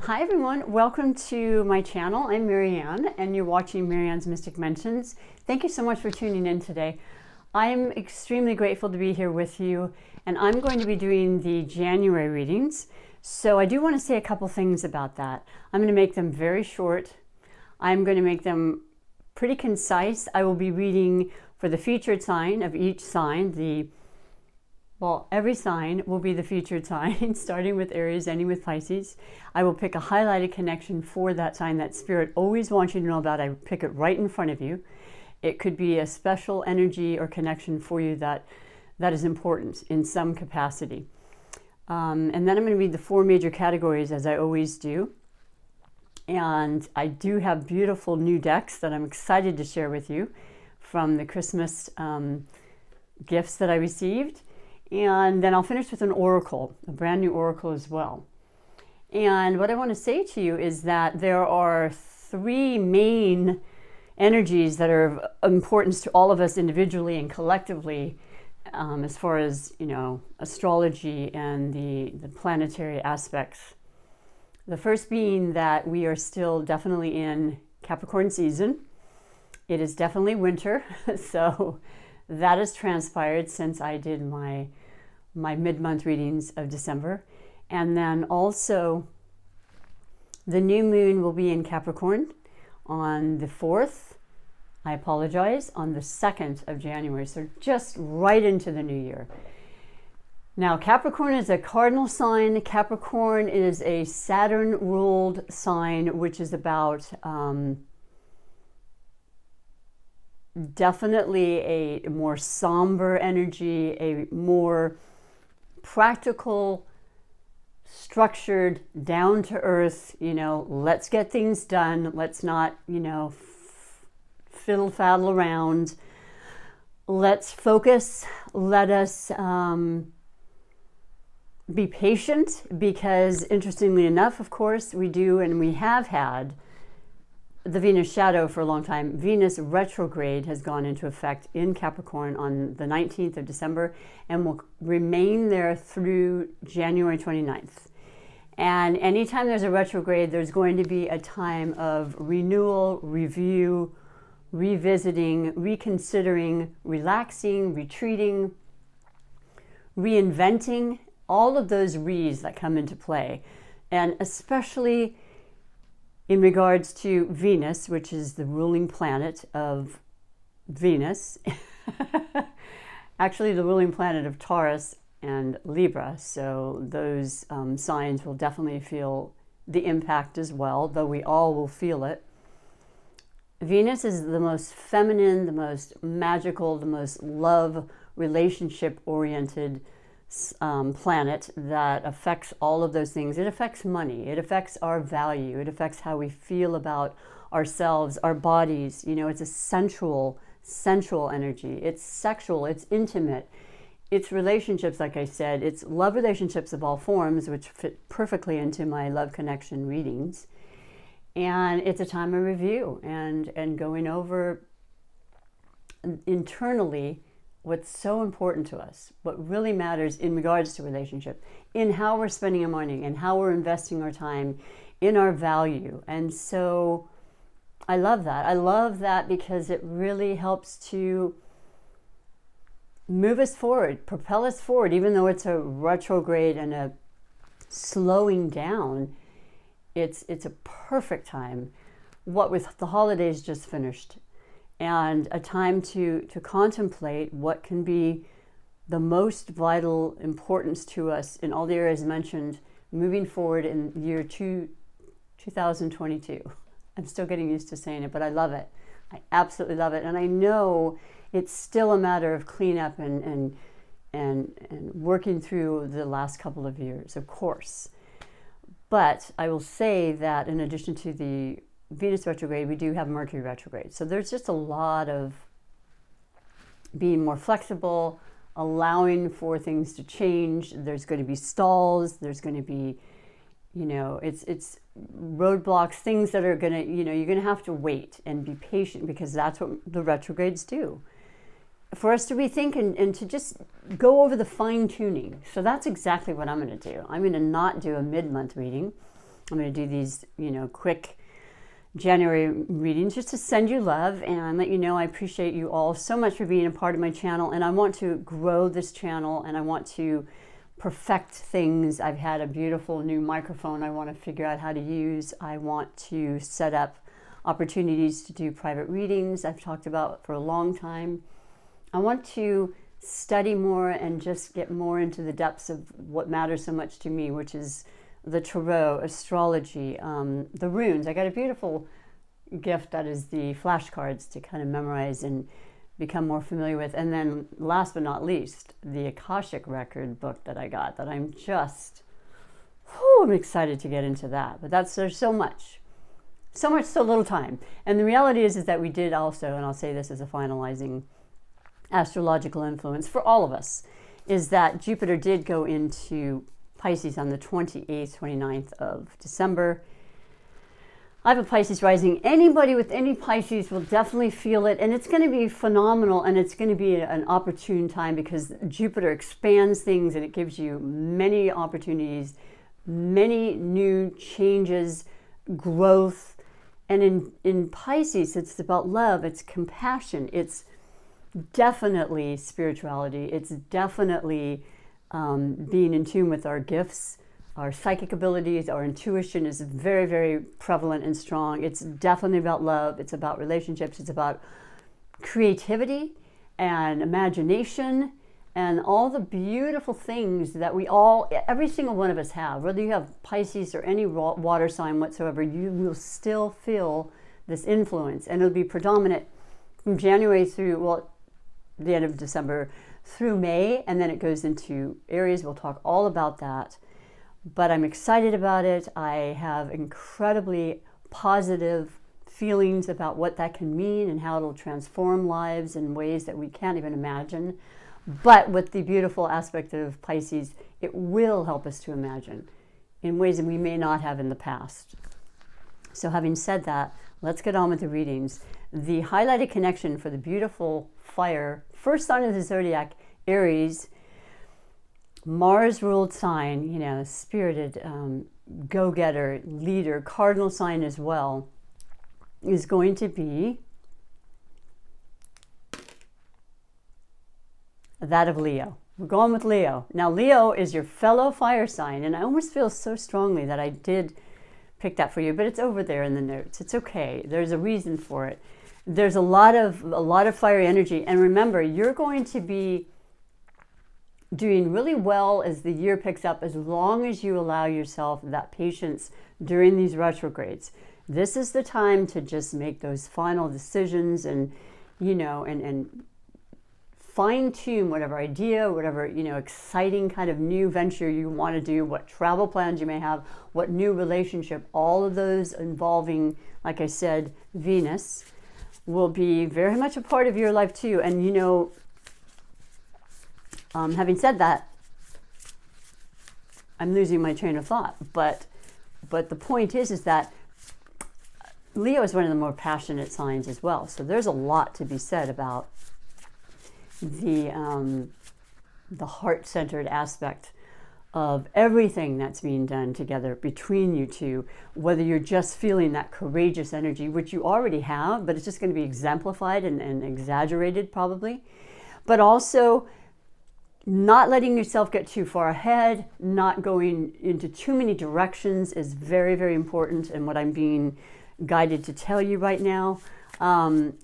Hi everyone, welcome to my channel. I'm Marianne and you're watching Marianne's Mystic Mentions. Thank you so much for tuning in today. I'm extremely grateful to be here with you, and I'm going to be doing the January readings. So I do want to say a couple things about that. I'm going to make them very short. I'm going to make them pretty concise. I will be reading for the featured sign of each sign. Every sign will be the featured sign, starting with Aries, ending with Pisces. I will pick a highlighted connection for that sign that Spirit always wants you to know about. I pick it right in front of you. It could be a special energy or connection for you that is important in some capacity. And then I'm going to read the four major categories as I always do. And I do have beautiful new decks that I'm excited to share with you from the Christmas gifts that I received. And then I'll finish with an oracle, a brand new oracle as well. And what I want to say to you is that there are three main energies that are of importance to all of us individually and collectively, as far as, astrology and the planetary aspects. The first being that we are still definitely in Capricorn season. It is definitely winter, so that has transpired since I did my mid-month readings of December. And then also the new moon will be in Capricorn on the 4th, I apologize, on the 2nd of January. So just right into the new year. Now, Capricorn is a cardinal sign. Capricorn is a Saturn-ruled sign, which is about definitely a more somber energy, a more practical, structured, down to earth, let's get things done. Let's not, fiddle faddle around. Let's focus. Let us be patient, because interestingly enough, of course, we do, and we have had the Venus shadow for a long time. Venus retrograde has gone into effect in Capricorn on the 19th of December and will remain there through January 29th. And anytime there's a retrograde, there's going to be a time of renewal, review, revisiting, reconsidering, relaxing, retreating, reinventing, all of those re's that come into play. And especially in regards to Venus, which is the ruling planet of Venus, actually the ruling planet of Taurus and Libra. So those signs will definitely feel the impact as well, though we all will feel it. Venus is the most feminine, the most magical, the most love relationship-oriented planet that affects all of those things. It affects money. It affects our value. It affects how we feel about ourselves, our bodies. It's a sensual energy. It's sexual. It's intimate. It's relationships, like I said. It's love relationships of all forms, which fit perfectly into my love connection readings. And it's a time of review and going over internally what's so important to us, what really matters in regards to relationship, in how we're spending our money and how we're investing our time, in our value. And so I love that. I love that because it really helps to move us forward, propel us forward, even though it's a retrograde and a slowing down. It's a perfect time, what with the holidays just finished, and a time to contemplate what can be the most vital importance to us in all the areas mentioned moving forward in year 2022. I'm still getting used to saying it, but I love it. I absolutely love it. And I know it's still a matter of cleanup and working through the last couple of years, of course. But I will say that in addition to the Venus retrograde, we do have Mercury retrograde. So there's just a lot of being more flexible, allowing for things to change. There's going to be stalls. There's going to be, it's roadblocks, things that are going to, you're going to have to wait and be patient, because that's what the retrogrades do. For us to rethink and to just go over the fine tuning. So that's exactly what I'm going to do. I'm going to not do a mid-month reading. I'm going to do these, quick January readings just to send you love and let you know I appreciate you all so much for being a part of my channel, and I want to grow this channel and I want to perfect things. I've had a beautiful new microphone I want to figure out how to use. I want to set up opportunities to do private readings I've talked about for a long time. I want to study more and just get more into the depths of what matters so much to me, which is the tarot, astrology, the runes. I got a beautiful gift that is the flashcards to kind of memorize and become more familiar with. And then last but not least, the Akashic record book that I got that I'm excited to get into that. But there's so much, so little time. And the reality is that we did also, and I'll say this as a finalizing astrological influence for all of us, is that Jupiter did go into Pisces on the 28th, 29th of December. I have a Pisces rising. Anybody with any Pisces will definitely feel it, and it's going to be phenomenal, and it's going to be an opportune time because Jupiter expands things and it gives you many opportunities, many new changes, growth. And in Pisces, it's about love, it's compassion, it's definitely spirituality, it's definitely being in tune with our gifts, our psychic abilities, our intuition is very, very prevalent and strong. It's definitely about love. It's about relationships. It's about creativity and imagination and all the beautiful things that every single one of us have. Whether you have Pisces or any water sign whatsoever, you will still feel this influence, and it'll be predominant from January through, the end of December through May, and then it goes into Aries. We'll talk all about that, but I'm excited about it. I have incredibly positive feelings about what that can mean and how it'll transform lives in ways that we can't even imagine. But with the beautiful aspect of Pisces, it will help us to imagine in ways that we may not have in the past. So having said that, let's get on with the readings. The highlighted connection for the beautiful fire, first sign of the zodiac, Aries, Mars-ruled sign, spirited, go-getter, leader, cardinal sign as well, is going to be that of Leo. We're going with Leo. Now, Leo is your fellow fire sign, and I almost feel so strongly that I did pick that for you, but it's over there in the notes. It's okay. There's a reason for it. There's a lot of fiery energy, and remember, you're going to be doing really well as the year picks up, as long as you allow yourself that patience during these retrogrades. This is the time to just make those final decisions and fine-tune whatever idea, whatever exciting kind of new venture you want to do, what travel plans you may have, what new relationship, all of those involving, like I said, Venus, will be very much a part of your life too. And having said that, I'm losing my train of thought, but the point is that Leo is one of the more passionate signs as well. So there's a lot to be said about the heart-centered aspect of everything that's being done together between you two, whether you're just feeling that courageous energy, which you already have, but it's just going to be exemplified and exaggerated probably, but also not letting yourself get too far ahead, not going into too many directions is very, very important, and what I'm being guided to tell you right now.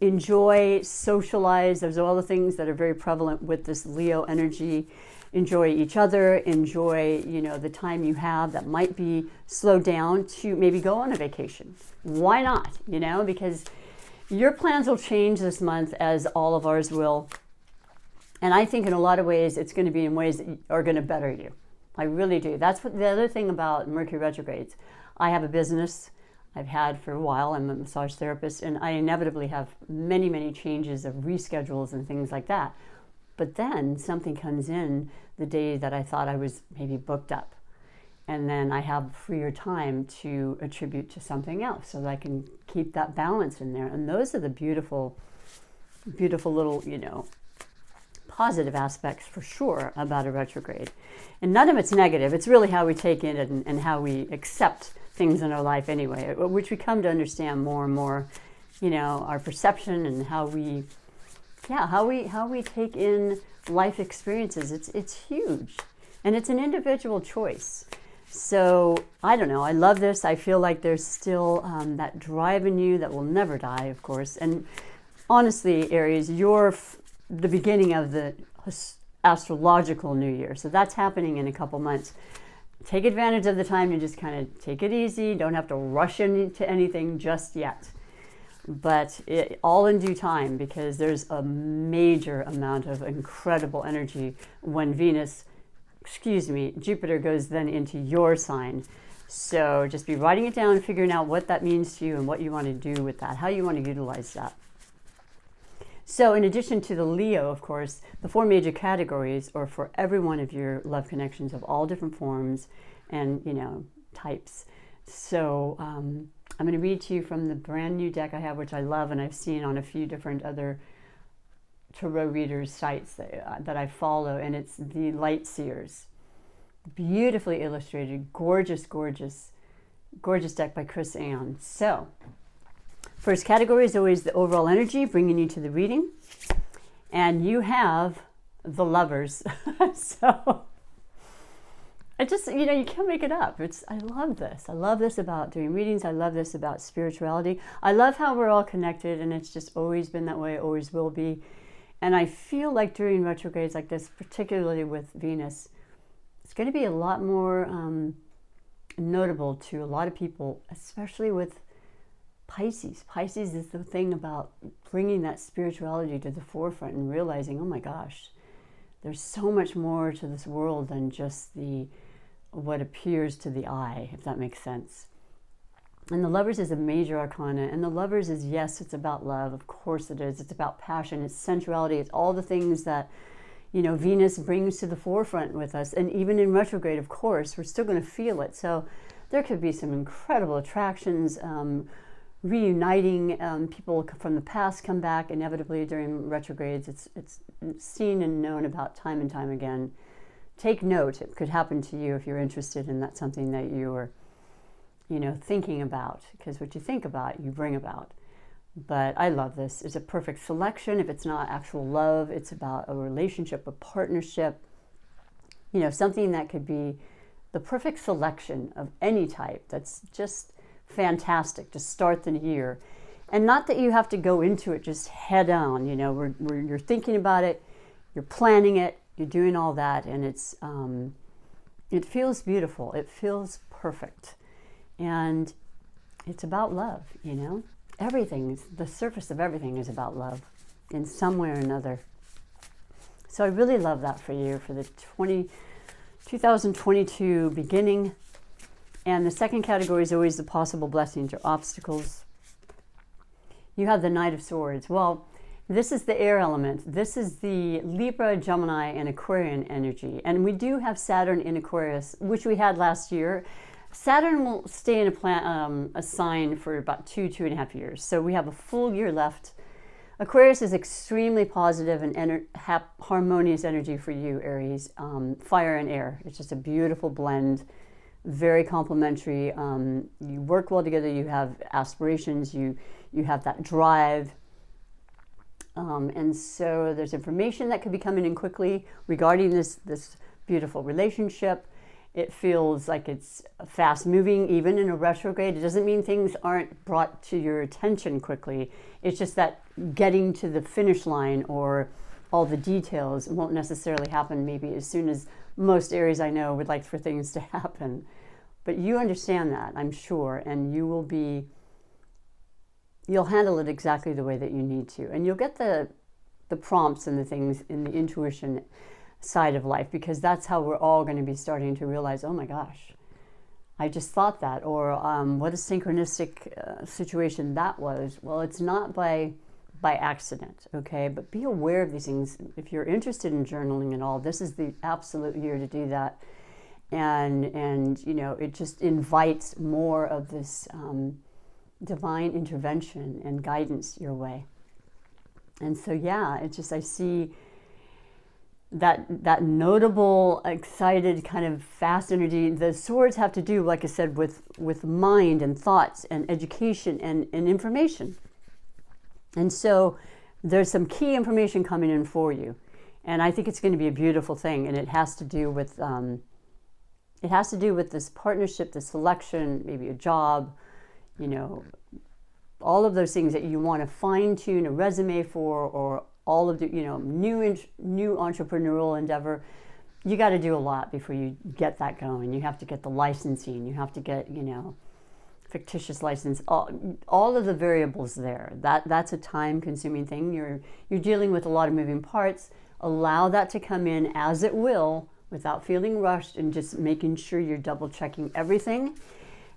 Enjoy, socialize. Those are all the things that are very prevalent with this Leo energy. Enjoy each other, enjoy, the time you have that might be slowed down to maybe go on a vacation. Why not? Because your plans will change this month, as all of ours will. And I think in a lot of ways, it's going to be in ways that are going to better you. I really do. That's what the other thing about Mercury retrogrades. I have a business I've had for a while. I'm a massage therapist, and I inevitably have many, many changes of reschedules and things like that. But then something comes in the day that I thought I was maybe booked up. And then I have freer time to attribute to something else so that I can keep that balance in there. And those are the beautiful, beautiful little, positive aspects for sure about a retrograde. And none of it's negative. It's really how we take in it and how we accept things in our life anyway, which we come to understand more and more, you know, our perception and how we take in life experiences. It's huge. And it's an individual choice. So I don't know. I love this. I feel like there's still that drive in you that will never die, of course. And honestly, Aries, you're the beginning of the astrological new year. So that's happening in a couple months. Take advantage of the time to just kind of take it easy. Don't have to rush into anything just yet. But all in due time, because there's a major amount of incredible energy when Jupiter goes then into your sign. So just be writing it down, figuring out what that means to you and what you want to do with that, how you want to utilize that. So in addition to the Leo, of course, the 4 major categories are for every one of your love connections of all different forms and, you know, types. So I'm going to read to you from the brand new deck I have, which I love, and I've seen on a few different other tarot readers sites that I follow, and it's the Light Seers. Beautifully illustrated, gorgeous deck by Chris Ann. So first category is always the overall energy, bringing you to the reading, and you have the Lovers. So I just, you know, you can't make it up. I love this. I love this about doing readings. I love this about spirituality. I love how we're all connected, and it's just always been that way, always will be. And I feel like during retrogrades like this, particularly with Venus, it's going to be a lot more notable to a lot of people, especially with Pisces. Pisces is the thing about bringing that spirituality to the forefront and realizing, oh my gosh, there's so much more to this world than just what appears to the eye, if that makes sense. And the Lovers is a major arcana, and the Lovers is, yes, it's about love, of course it is. It's about passion, it's sensuality, it's all the things that, you know, Venus brings to the forefront with us. And even in retrograde, of course, we're still going to feel it. So there could be some incredible attractions, reuniting. People from the past come back inevitably during retrogrades. It's seen and known about time and time again. Take note. It could happen to you if you're interested, and that's something that you're, you know, thinking about, because what you think about, you bring about. But I love this. It's a perfect selection. If it's not actual love, it's about a relationship, a partnership, you know, something that could be the perfect selection of any type. That's just fantastic to start the year. And not that you have to go into it just head on, you know, where you're thinking about it, you're planning it, you're doing all that, and it feels beautiful. It feels perfect. And it's about love, you know. The surface of everything is about love in some way or another. So I really love that for you, for the 2022 beginning. And the second category is always the possible blessings or obstacles. You have the Knight of Swords. Well, this is the air element. This is the Libra, Gemini, and Aquarian energy. And we do have Saturn in Aquarius, which we had last year. Saturn will stay in a sign for about 2.5 years. So we have a full year left. Aquarius is extremely positive and harmonious energy for you, Aries. Fire and air. It's just a beautiful blend. Very complementary. You work well together. You have aspirations. You have that drive. And so there's information that could be coming in quickly regarding this beautiful relationship. It feels like it's fast moving, even in a retrograde. It doesn't mean things aren't brought to your attention quickly. It's just that getting to the finish line or all the details won't necessarily happen maybe as soon as most Aries I know would like for things to happen. But you understand that, I'm sure, and you'll handle it exactly the way that you need to. And you'll get the prompts and the things in the intuition side of life, because that's how we're all going to be starting to realize, oh my gosh, I just thought that, or what a synchronistic situation that was. Well, it's not by accident, okay? But be aware of these things. If you're interested in journaling at all, this is the absolute year to do that. And you know, it just invites more of this divine intervention and guidance your way. And so, yeah, it's just, I see that notable, excited, kind of fast energy. The swords have to do, like I said, with mind and thoughts and education and information. And so there's some key information coming in for you. And I think it's going to be a beautiful thing. And it has to do with this partnership, this selection, maybe a job, all of those things that you want to fine tune a resume for, or all of the, new entrepreneurial endeavor. You got to do a lot before you get that going. You have to get the licensing. You have to get, fictitious license. All of the variables there. That's a time-consuming thing. You're dealing with a lot of moving parts. Allow that to come in as it will, without feeling rushed, and just making sure you're double-checking everything.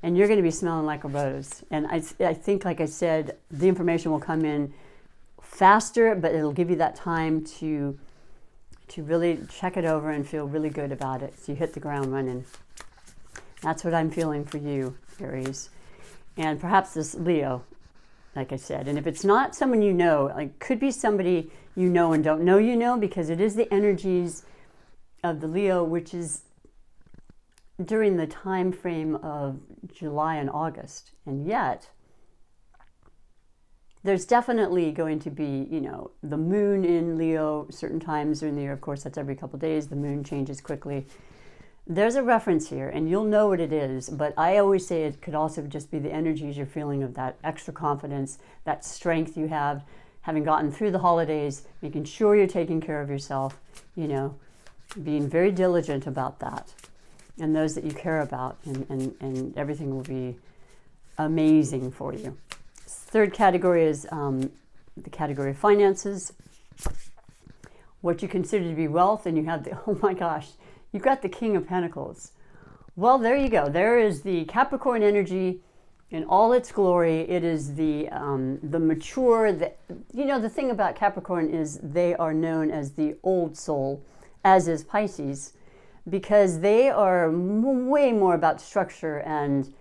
And you're going to be smelling like a rose. And I think, like I said, the information will come in faster, but it'll give you that time to really check it over and feel really good about it. So you hit the ground running. That's what I'm feeling for you, Aries. And perhaps this Leo, like I said. And if it's not someone you know, like could be somebody you know and don't know, because it is the energies of the Leo, which is during the time frame of July and August. And yet there's definitely going to be, the moon in Leo certain times during the year. Of course, that's every couple of days. The moon changes quickly. There's a reference here, and you'll know what it is. But I always say it could also just be the energies you're feeling of that extra confidence, that strength you have, having gotten through the holidays, making sure you're taking care of yourself, being very diligent about that. And those that you care about, and everything will be amazing for you. Third category is the category of finances. What you consider to be wealth, and you have oh my gosh, you've got the King of Pentacles. Well, there you go. There is the Capricorn energy in all its glory. It is the mature, the thing about Capricorn is they are known as the old soul, as is Pisces, because they are way more about structure and,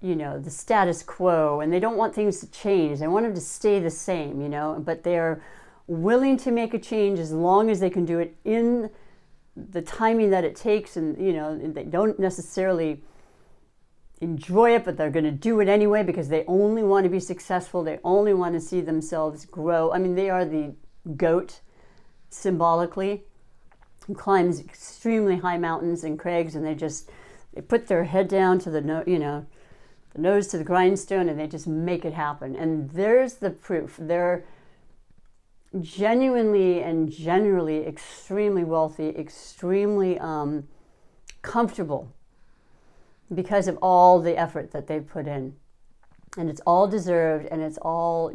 the status quo, and they don't want things to change. They want them to stay the same, but they're willing to make a change as long as they can do it in the timing that it takes, and, they don't necessarily enjoy it, but they're going to do it anyway because they only want to be successful. They only want to see themselves grow. I mean, they are the goat symbolically, who climbs extremely high mountains and crags, and they put their head down to the nose to the grindstone, and they just make it happen. And there's the proof. They're genuinely and generally extremely wealthy, extremely comfortable because of all the effort that they've put in. And it's all deserved, and it's all,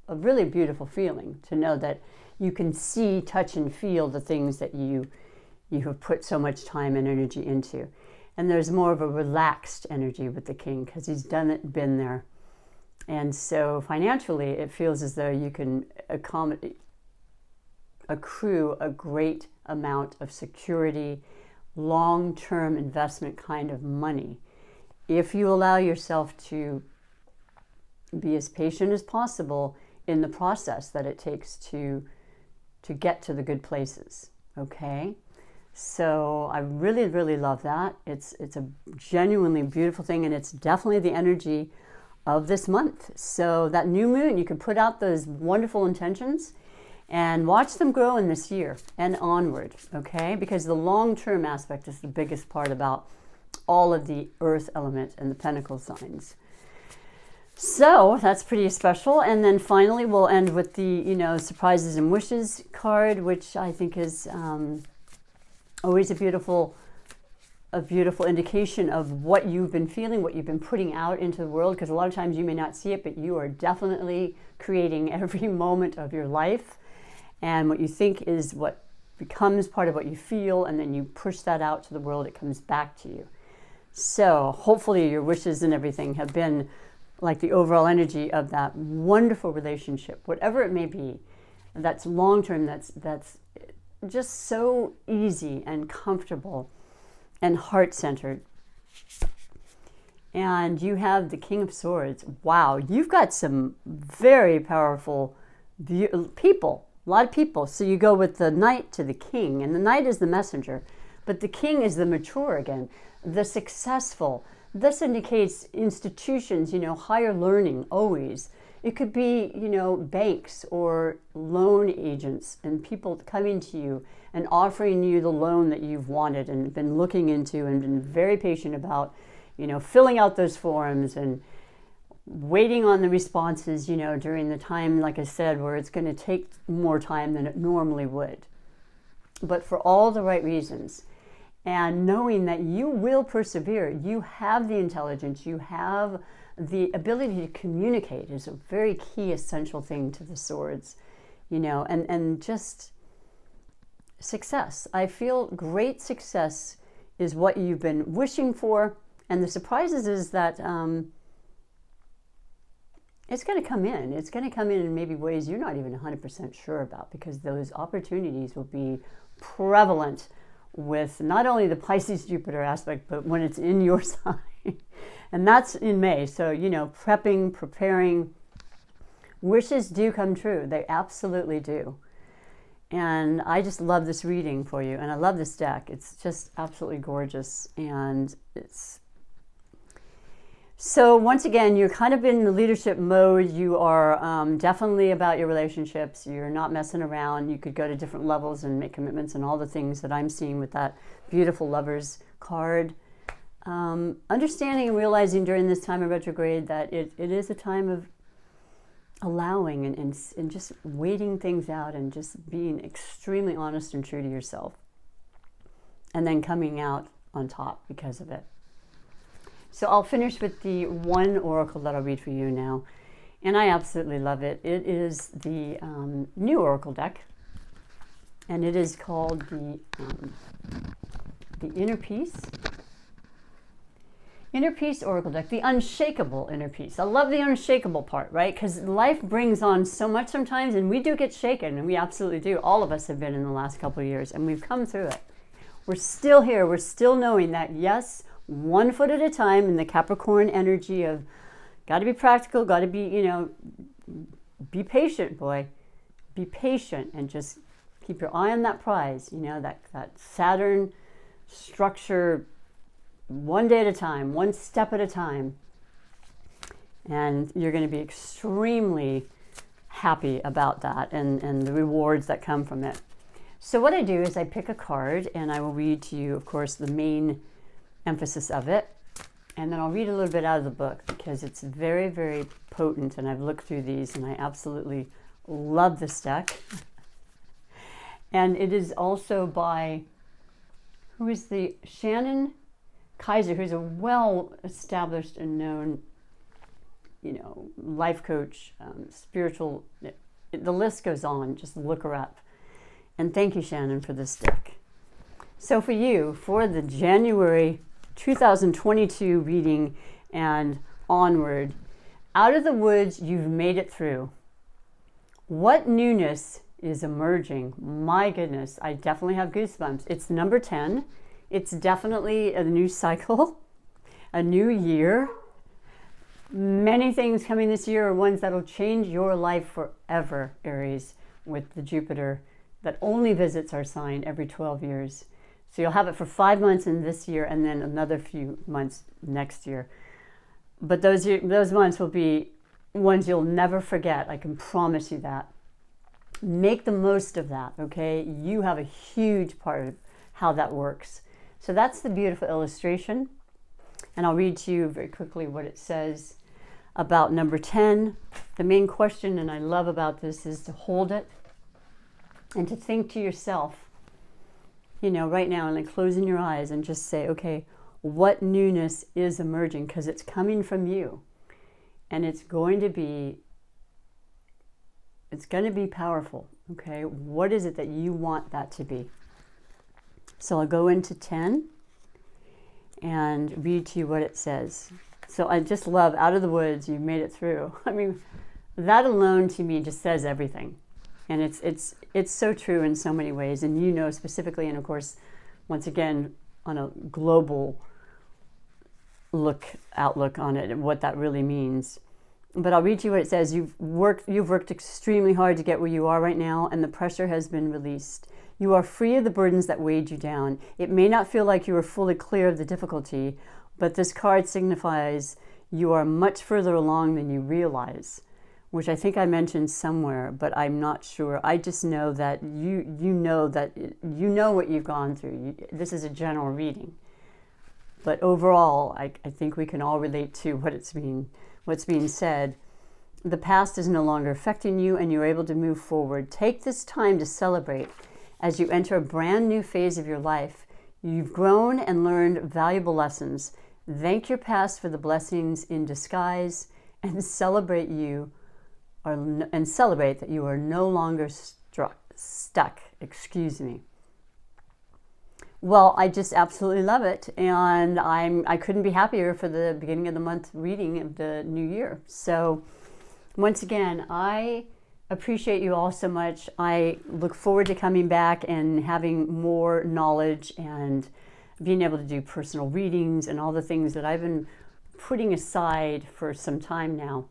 a really beautiful feeling to know that you can see, touch, and feel the things that you have put so much time and energy into. And there's more of a relaxed energy with the King because he's done it, been there. And so financially, it feels as though you can accrue a great amount of security, long-term investment kind of money, if you allow yourself to be as patient as possible in the process that it takes to get to the good places, okay? So I really, really love that. It's a genuinely beautiful thing, and it's definitely the energy of this month. So that new moon, you can put out those wonderful intentions and watch them grow in this year and onward, okay? Because the long-term aspect is the biggest part about all of the earth element and the pentacle signs. So that's pretty special. And then finally, we'll end with the, surprises and wishes card, which I think is always a beautiful indication of what you've been feeling, what you've been putting out into the world, because a lot of times you may not see it, but you are definitely creating every moment of your life. And what you think is what becomes part of what you feel, and then you push that out to the world, it comes back to you. So hopefully your wishes and everything have been like the overall energy of that wonderful relationship, whatever it may be, that's long-term, that's just so easy and comfortable and heart-centered. And you have the King of Swords. Wow, you've got some very powerful people A lot of people. So you go with the Knight to the King, and the Knight is the messenger, but the King is the mature again, the successful. This indicates institutions, higher learning always. It could be, banks or loan agents and people coming to you and offering you the loan that you've wanted and been looking into and been very patient about, filling out those forms and waiting on the responses, during the time, like I said, where it's going to take more time than it normally would. But for all the right reasons. And knowing that you will persevere, you have the intelligence, you have the ability to communicate is a very key, essential thing to the swords, and just success. I feel great success is what you've been wishing for. And the surprises is that it's going to come in. It's going to come in maybe ways you're not even 100% sure about, because those opportunities will be prevalent with not only the Pisces Jupiter aspect, but when it's in your sign. And that's in May. So, preparing. Wishes do come true. They absolutely do. And I just love this reading for you. And I love this deck. It's just absolutely gorgeous. And so once again, you're kind of in the leadership mode. You are definitely about your relationships. You're not messing around. You could go to different levels and make commitments and all the things that I'm seeing with that beautiful Lovers card. Understanding and realizing during this time of retrograde that it is a time of allowing and just waiting things out and just being extremely honest and true to yourself. And then coming out on top because of it. So I'll finish with the one oracle that I'll read for you now. And I absolutely love it. It is the new oracle deck. And it is called the Inner Peace. Inner Peace oracle deck, the unshakable inner peace. I love the unshakable part, right? Because life brings on so much sometimes, and we do get shaken, and we absolutely do. All of us have been in the last couple of years, and we've come through it. We're still here. We're still knowing that, yes, one foot at a time in the Capricorn energy of got to be practical, got to be, be patient, boy. Be patient and just keep your eye on that prize, that Saturn structure, one day at a time, one step at a time. And you're going to be extremely happy about that and the rewards that come from it. So what I do is I pick a card and I will read to you, of course, the main emphasis of it. And then I'll read a little bit out of the book because it's very, very potent. And I've looked through these and I absolutely love this deck. And it is also by, who is the Shannon Kaiser, who's a well-established and known, life coach, spiritual, the list goes on. Just look her up. And thank you, Shannon, for this deck. So for you, for the January 2022 reading and onward, out of the woods, you've made it through. What newness is emerging? My goodness, I definitely have goosebumps. It's number 10. It's definitely a new cycle, a new year. Many things coming this year are ones that will change your life forever, Aries, with the Jupiter that only visits our sign every 12 years. So you'll have it for 5 months in this year and then another few months next year. But those months will be ones you'll never forget. I can promise you that. Make the most of that, okay? You have a huge part of how that works. So that's the beautiful illustration. And I'll read to you very quickly what it says about number 10. The main question, and I love about this, is to hold it and to think to yourself, right now, and then closing your eyes and just say, okay, what newness is emerging? Because it's coming from you. And it's going to be powerful, okay? What is it that you want that to be? So I'll go into 10 and read to you what it says. So I just love, out of the woods, you've made it through. I mean, that alone to me just says everything. And it's so true in so many ways. And specifically, and of course, once again, on a global outlook on it and what that really means. But I'll read you what it says. You've worked extremely hard to get where you are right now, and the pressure has been released. You are free of the burdens that weighed you down. It may not feel like you are fully clear of the difficulty, but this card signifies you are much further along than you realize, which I think I mentioned somewhere, but I'm not sure. I just know that you know what you've gone through. This is a general reading. But overall, I think we can all relate to what's being said. The past is no longer affecting you, and you're able to move forward. Take this time to celebrate as you enter a brand new phase of your life. You've grown and learned valuable lessons. Thank your past for the blessings in disguise, and celebrate that you are no longer stuck. Excuse me. Well, I just absolutely love it, and I couldn't be happier for the beginning of the month reading of the new year. So once again, I appreciate you all so much. I look forward to coming back and having more knowledge and being able to do personal readings and all the things that I've been putting aside for some time now.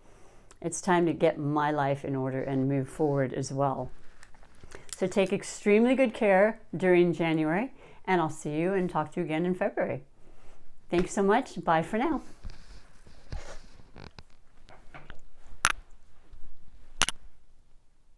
It's time to get my life in order and move forward as well. So take extremely good care during January, and I'll see you and talk to you again in February. Thanks so much. Bye for now.